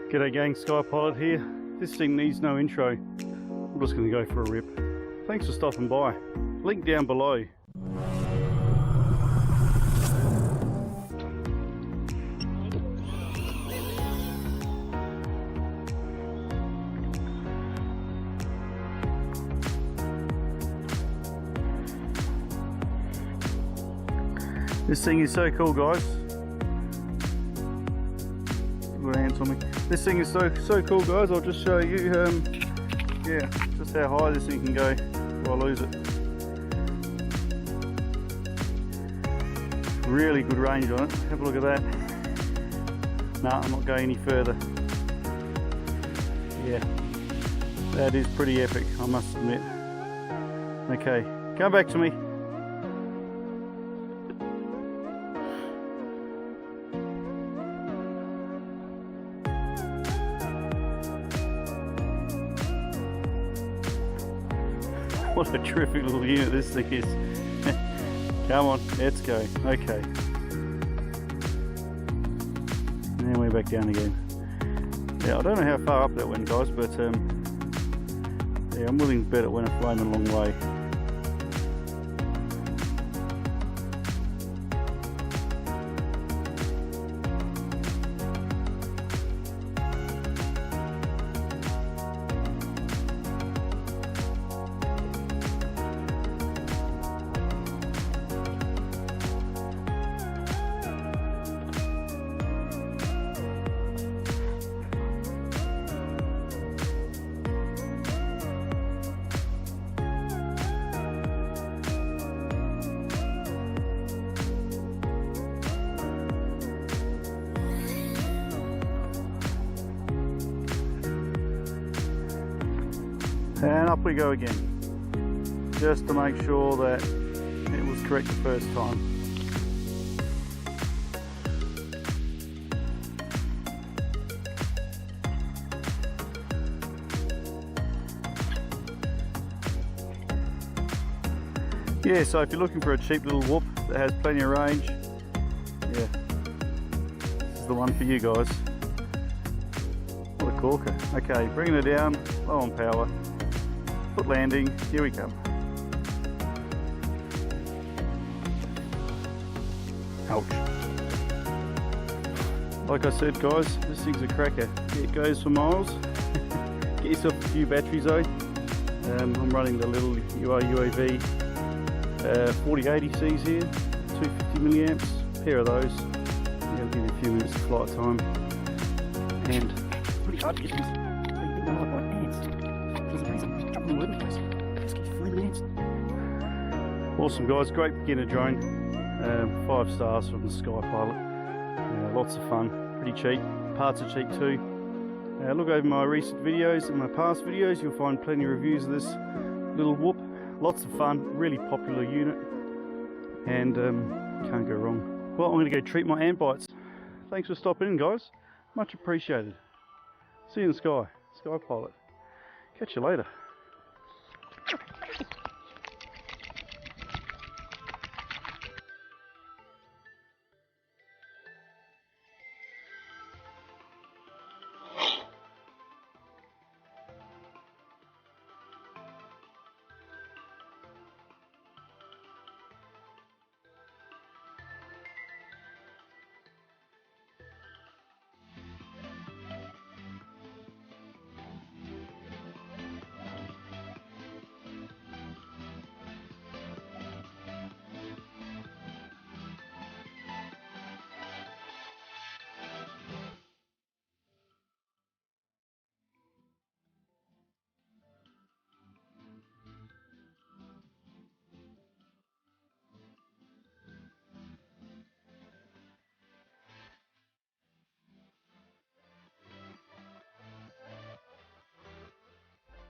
G'day gang, Skypilot here. This thing needs no intro. I'm just going to go for a rip. Thanks for stopping by. Link down below. This thing is so cool, guys. Good hands on me. This thing is so cool, guys. I'll just show you, yeah, just how high this thing can go before I lose it. Really good range on it. Have a look at that. Nah, I'm not going any further. Yeah, that is pretty epic, I must admit. Okay, come back to me. What a terrific little unit this thing is. Come on, let's go. Okay. And we're back down again. Yeah, I don't know how far up that went, guys, but yeah, I'm willing to bet it went a flaming long way. And up we go again, just to make sure that it was correct the first time. Yeah, so if you're looking for a cheap little whoop that has plenty of range, yeah, this is the one for you guys. What a corker. Okay, bringing it down, low on power. Foot landing, here we come. Ouch. Like I said, guys, this thing's a cracker. It goes for miles. Get yourself a few batteries though. I'm running the little UAV 4080Cs here, 250 milliamps, pair of those. Yeah, I'll give you a few minutes of flight time. And pretty hard to get these. Awesome, guys, great beginner drone. 5 stars from the Skypilot. Lots of fun, pretty cheap, parts are cheap too. Look over my recent videos and my past videos, you'll find plenty of reviews of this little whoop. Lots of fun, really popular unit, and can't go wrong. Well, I'm going to go treat my ant bites. Thanks for stopping in, guys, much appreciated. See you in the sky, Skypilot. Catch you later.